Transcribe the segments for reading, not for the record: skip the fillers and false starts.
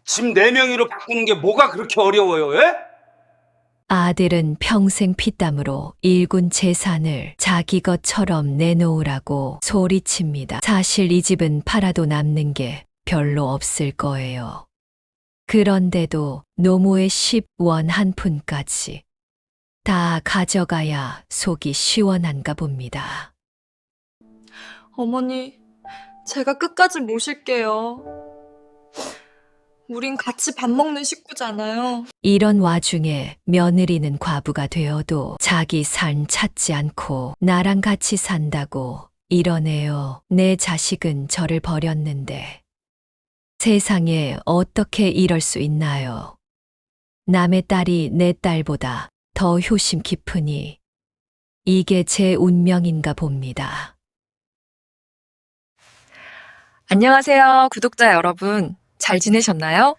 집 네 명의로 바꾸는 게 뭐가 그렇게 어려워요, 예? 아들은 평생 피땀으로 일군 재산을 자기 것처럼 내놓으라고 소리칩니다. 사실 이 집은 팔아도 남는 게 별로 없을 거예요. 그런데도 노모의 10원 한 푼까지 다 가져가야 속이 시원한가 봅니다. 어머니, 제가 끝까지 모실게요. 우린 같이 밥 먹는 식구잖아요. 이런 와중에 며느리는 과부가 되어도 자기 삶 찾지 않고 나랑 같이 산다고 이러네요. 내 자식은 저를 버렸는데 세상에 어떻게 이럴 수 있나요? 남의 딸이 내 딸보다 더 효심 깊으니 이게 제 운명인가 봅니다. 안녕하세요, 구독자 여러분. 잘 지내셨나요?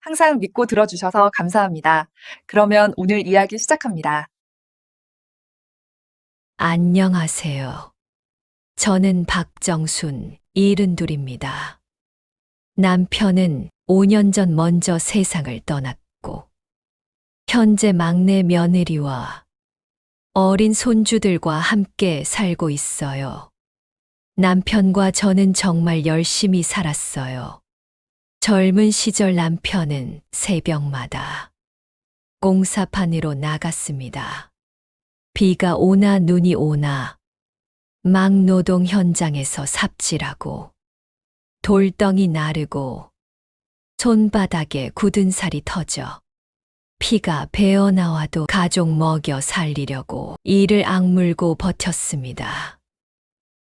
항상 믿고 들어주셔서 감사합니다. 그러면 오늘 이야기 시작합니다. 안녕하세요. 저는 박정순, 72입니다. 남편은 5년 전 먼저 세상을 떠났고, 현재 막내 며느리와 어린 손주들과 함께 살고 있어요. 남편과 저는 정말 열심히 살았어요. 젊은 시절 남편은 새벽마다 공사판으로 나갔습니다. 비가 오나 눈이 오나 막노동 현장에서 삽질하고 돌덩이 나르고 손바닥에 굳은 살이 터져 피가 배어나와도 가족 먹여 살리려고 이를 악물고 버텼습니다.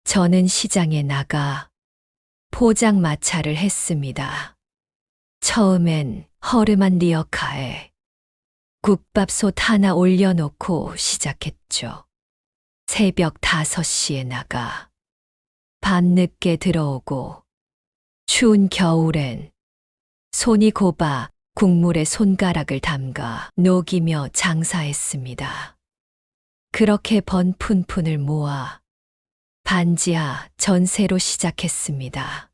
저는 시장에 나가 포장마차를 했습니다. 처음엔 허름한 리어카에 국밥솥 하나 올려놓고 시작했죠. 새벽 5시에 나가 밤늦게 들어오고 추운 겨울엔 손이 곱아 국물에 손가락을 담가 녹이며 장사했습니다. 그렇게 번 푼푼을 모아 반지하 전세로 시작했습니다.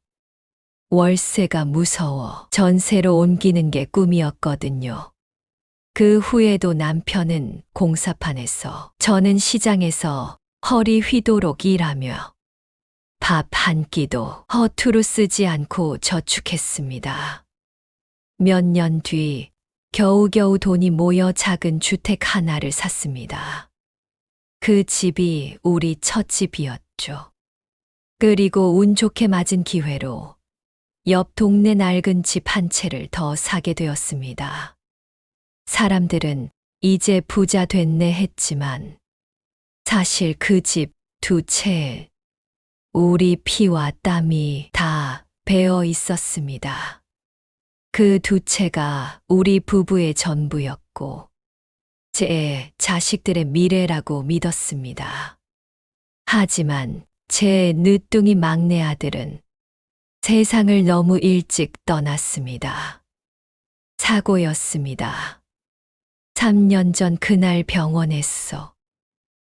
월세가 무서워 전세로 옮기는 게 꿈이었거든요. 그 후에도 남편은 공사판에서 저는 시장에서 허리 휘도록 일하며 밥 한 끼도 허투루 쓰지 않고 저축했습니다. 몇 년 뒤 겨우겨우 돈이 모여 작은 주택 하나를 샀습니다. 그 집이 우리 첫 집이었죠. 그리고 운 좋게 맞은 기회로 옆 동네 낡은 집 한 채를 더 사게 되었습니다. 사람들은 이제 부자 됐네 했지만 사실 그 집 두 채에 우리 피와 땀이 다 배어 있었습니다. 그 두 채가 우리 부부의 전부였고 제 자식들의 미래라고 믿었습니다. 하지만 제 늦둥이 막내 아들은 세상을 너무 일찍 떠났습니다. 사고였습니다. 3년 전 그날 병원에서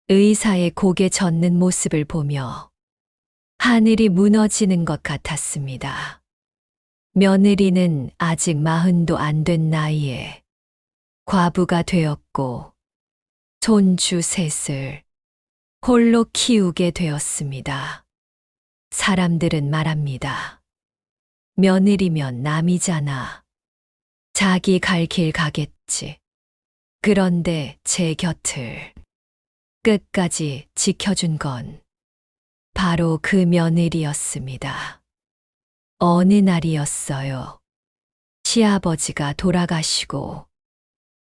의사의 고개 젓는 모습을 보며 하늘이 무너지는 것 같았습니다. 며느리는 아직 40도 안 된 나이에 과부가 되었고 손주 셋을 홀로 키우게 되었습니다. 사람들은 말합니다. 며느리면 남이잖아. 자기 갈 길 가겠지. 그런데 제 곁을 끝까지 지켜준 건 바로 그 며느리였습니다. 어느 날이었어요. 시아버지가 돌아가시고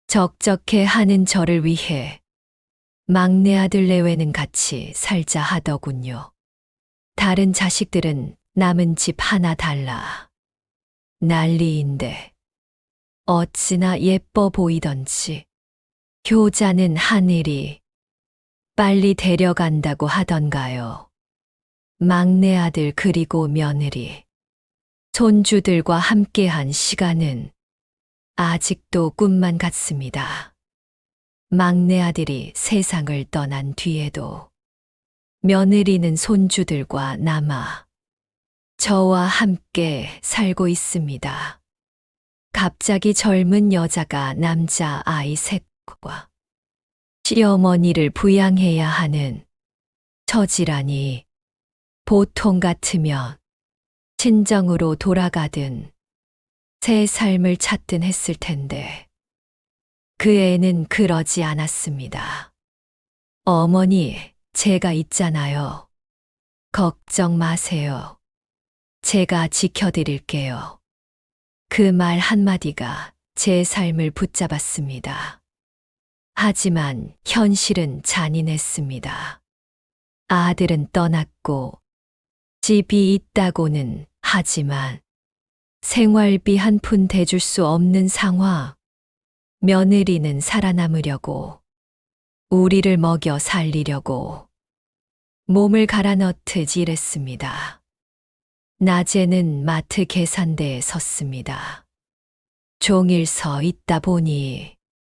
적적해 하는 저를 위해 막내 아들 내외는 같이 살자 하더군요. 다른 자식들은 남은 집 하나 달라. 난리인데 어찌나 예뻐 보이던지 효자는 하늘이 빨리 데려간다고 하던가요. 막내 아들 그리고 며느리, 손주들과 함께한 시간은 아직도 꿈만 같습니다. 막내 아들이 세상을 떠난 뒤에도 며느리는 손주들과 남아 저와 함께 살고 있습니다. 갑자기 젊은 여자가 남자 아이 셋과 시어머니를 부양해야 하는 처지라니 보통 같으면 친정으로 돌아가든 새 삶을 찾든 했을 텐데 그 애는 그러지 않았습니다. 어머니, 제가 있잖아요. 걱정 마세요. 제가 지켜드릴게요. 그 말 한마디가 제 삶을 붙잡았습니다. 하지만 현실은 잔인했습니다. 아들은 떠났고 집이 있다고는 하지만 생활비 한 푼 대줄 수 없는 상황. 며느리는 살아남으려고 우리를 먹여 살리려고 몸을 갈아 넣듯 일했습니다. 낮에는 마트 계산대에 섰습니다. 종일 서 있다 보니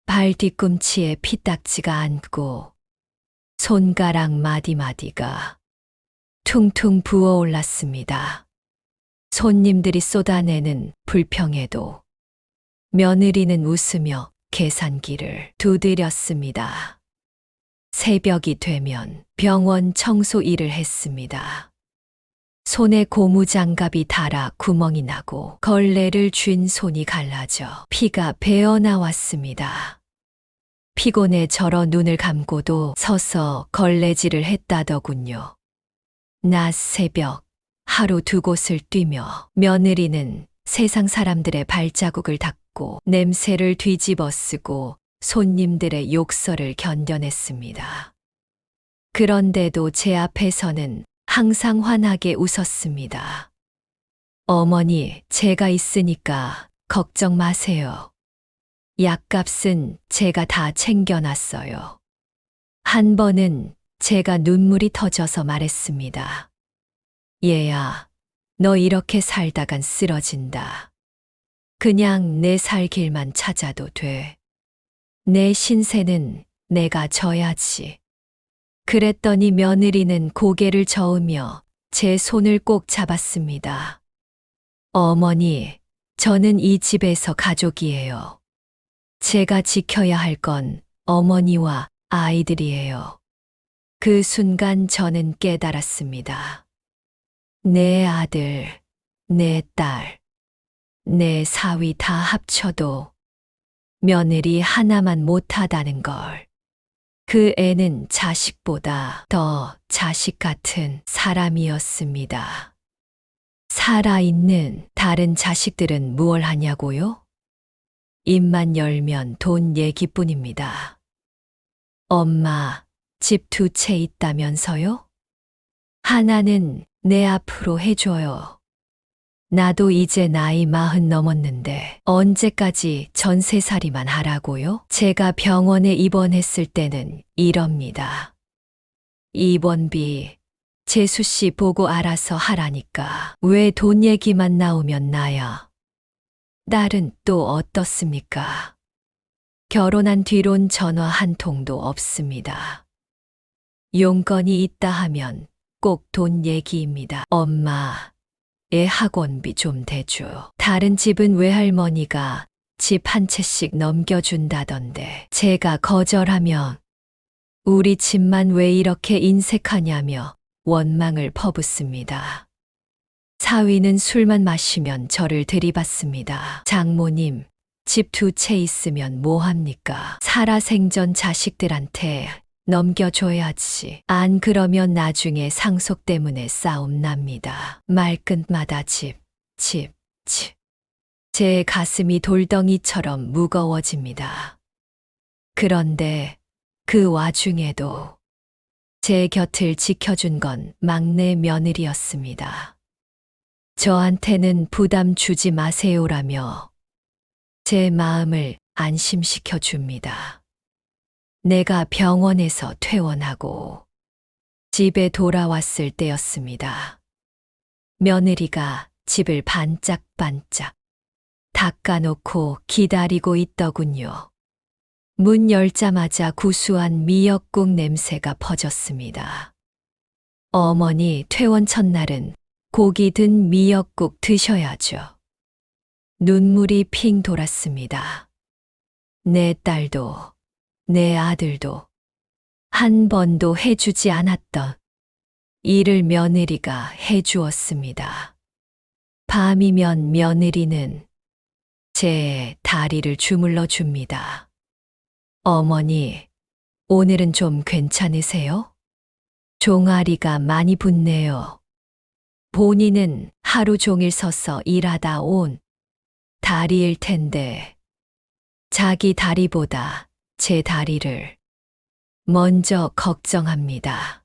발 뒤꿈치에 피딱지가 앉고 손가락 마디마디가 퉁퉁 부어올랐습니다. 손님들이 쏟아내는 불평에도 며느리는 웃으며 계산기를 두드렸습니다. 새벽이 되면 병원 청소 일을 했습니다. 손에 고무장갑이 닳아 구멍이 나고 걸레를 쥔 손이 갈라져 피가 배어 나왔습니다. 피곤해 절어 눈을 감고도 서서 걸레질을 했다더군요. 낮 새벽 하루 두 곳을 뛰며 며느리는 세상 사람들의 발자국을 닦고 냄새를 뒤집어 쓰고 손님들의 욕설을 견뎌냈습니다. 그런데도 제 앞에서는 항상 환하게 웃었습니다. 어머니, 제가 있으니까 걱정 마세요. 약값은 제가 다 챙겨놨어요. 한 번은 제가 눈물이 터져서 말했습니다. 얘야, 너 이렇게 살다간 쓰러진다. 그냥 내 살 길만 찾아도 돼. 내 신세는 내가 져야지. 그랬더니 며느리는 고개를 저으며 제 손을 꼭 잡았습니다. 어머니, 저는 이 집에서 가족이에요. 제가 지켜야 할 건 어머니와 아이들이에요. 그 순간 저는 깨달았습니다. 내 아들, 내 딸, 내 사위 다 합쳐도 며느리 하나만 못하다는 걸. 그 애는 자식보다 더 자식 같은 사람이었습니다. 살아있는 다른 자식들은 무얼 하냐고요? 입만 열면 돈 얘기뿐입니다. 엄마, 집 두 채 있다면서요? 하나는 내 앞으로 해줘요. 나도 이제 나이 40 넘었는데 언제까지 전세살이만 하라고요? 제가 병원에 입원했을 때는 이럽니다. 입원비 재수 씨 보고 알아서 하라니까 왜 돈 얘기만 나오면 나야. 딸은 또 어떻습니까? 결혼한 뒤론 전화 한 통도 없습니다. 용건이 있다 하면 꼭 돈 얘기입니다. 엄마, 애 학원비 좀 대줘. 다른 집은 외할머니가 집 한 채씩 넘겨준다던데 제가 거절하면 우리 집만 왜 이렇게 인색하냐며 원망을 퍼붓습니다. 사위는 술만 마시면 저를 들이받습니다. 장모님, 집 두 채 있으면 뭐합니까? 살아생전 자식들한테 넘겨줘야지. 안 그러면 나중에 상속 때문에 싸움 납니다. 말끝마다 집. 제 가슴이 돌덩이처럼 무거워집니다. 그런데 그 와중에도 제 곁을 지켜준 건 막내 며느리였습니다. 저한테는 부담 주지 마세요라며 제 마음을 안심시켜 줍니다. 내가 병원에서 퇴원하고 집에 돌아왔을 때였습니다. 며느리가 집을 반짝반짝 닦아놓고 기다리고 있더군요. 문 열자마자 구수한 미역국 냄새가 퍼졌습니다. 어머니 퇴원 첫날은 고기 든 미역국 드셔야죠. 눈물이 핑 돌았습니다. 내 딸도, 내 아들도 한 번도 해주지 않았던 일을 며느리가 해주었습니다. 밤이면 며느리는 제 다리를 주물러 줍니다. 어머니, 오늘은 좀 괜찮으세요? 종아리가 많이 붓네요. 본인은 하루 종일 서서 일하다 온 다리일 텐데, 자기 다리보다 제 다리를 먼저 걱정합니다.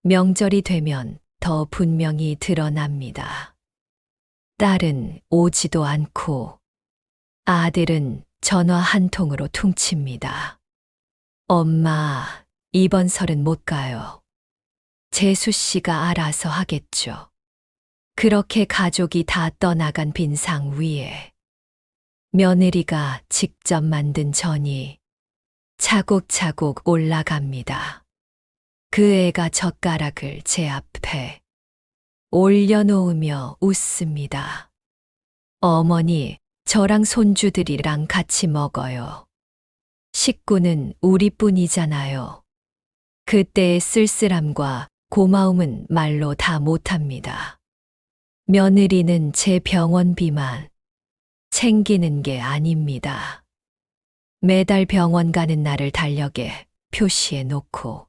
명절이 되면 더 분명히 드러납니다. 딸은 오지도 않고 아들은 전화 한 통으로 퉁칩니다. 엄마, 이번 설은 못 가요. 재수 씨가 알아서 하겠죠. 그렇게 가족이 다 떠나간 빈상 위에 며느리가 직접 만든 전이 차곡차곡 올라갑니다. 그 애가 젓가락을 제 앞에 올려놓으며 웃습니다. 어머니, 저랑 손주들이랑 같이 먹어요. 식구는 우리뿐이잖아요. 그때의 쓸쓸함과 고마움은 말로 다 못합니다. 며느리는 제 병원비만 챙기는 게 아닙니다. 매달 병원 가는 날을 달력에 표시해 놓고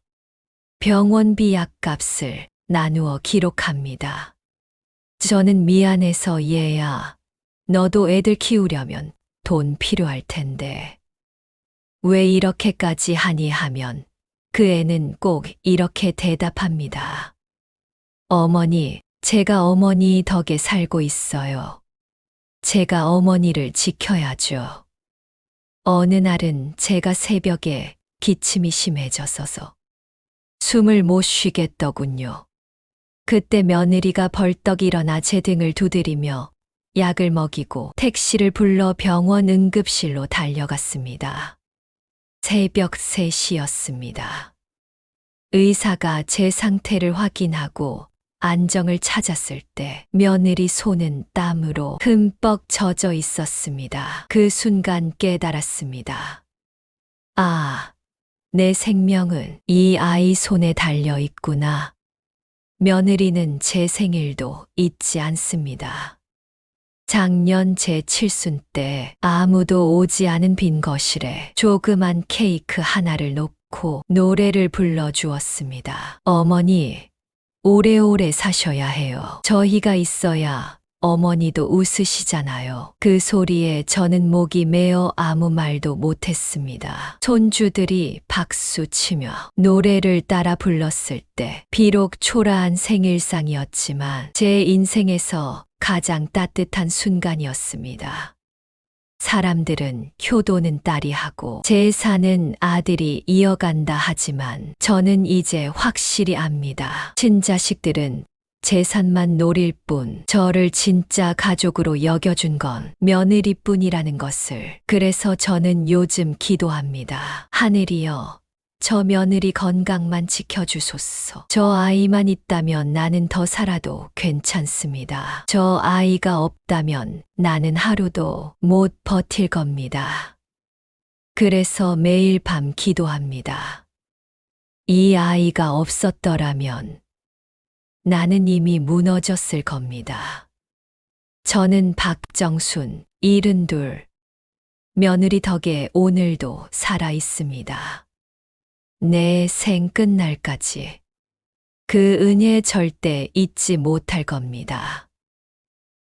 병원비 약값을 나누어 기록합니다. 저는 미안해서 얘야, 너도 애들 키우려면 돈 필요할 텐데 왜 이렇게까지 하니 하면 그 애는 꼭 이렇게 대답합니다. 어머니, 제가 어머니 덕에 살고 있어요. 제가 어머니를 지켜야죠. 어느 날은 제가 새벽에 기침이 심해져서 숨을 못 쉬겠더군요. 그때 며느리가 벌떡 일어나 제 등을 두드리며 약을 먹이고 택시를 불러 병원 응급실로 달려갔습니다. 새벽 3시였습니다. 의사가 제 상태를 확인하고 안정을 찾았을 때 며느리 손은 땀으로 흠뻑 젖어 있었습니다. 그 순간 깨달았습니다. 아, 내 생명은 이 아이 손에 달려 있구나. 며느리는 제 생일도 잊지 않습니다. 작년 제 칠순 때 아무도 오지 않은 빈 거실에 조그만 케이크 하나를 놓고 노래를 불러주었습니다. 어머니, 오래오래 사셔야 해요. 저희가 있어야 어머니도 웃으시잖아요. 그 소리에 저는 목이 메어 아무 말도 못했습니다. 손주들이 박수 치며 노래를 따라 불렀을 때 비록 초라한 생일상이었지만 제 인생에서 가장 따뜻한 순간이었습니다. 사람들은 효도는 딸이 하고 제사는 아들이 이어간다 하지만 저는 이제 확실히 압니다. 친자식들은 재산만 노릴 뿐 저를 진짜 가족으로 여겨준 건 며느리뿐이라는 것을. 그래서 저는 요즘 기도합니다. 하늘이여, 저 며느리 건강만 지켜주소서. 저 아이만 있다면 나는 더 살아도 괜찮습니다. 저 아이가 없다면 나는 하루도 못 버틸 겁니다. 그래서 매일 밤 기도합니다. 이 아이가 없었더라면 나는 이미 무너졌을 겁니다. 저는 박정순, 72, 며느리 덕에 오늘도 살아 있습니다. 내 생 끝날까지 그 은혜 절대 잊지 못할 겁니다.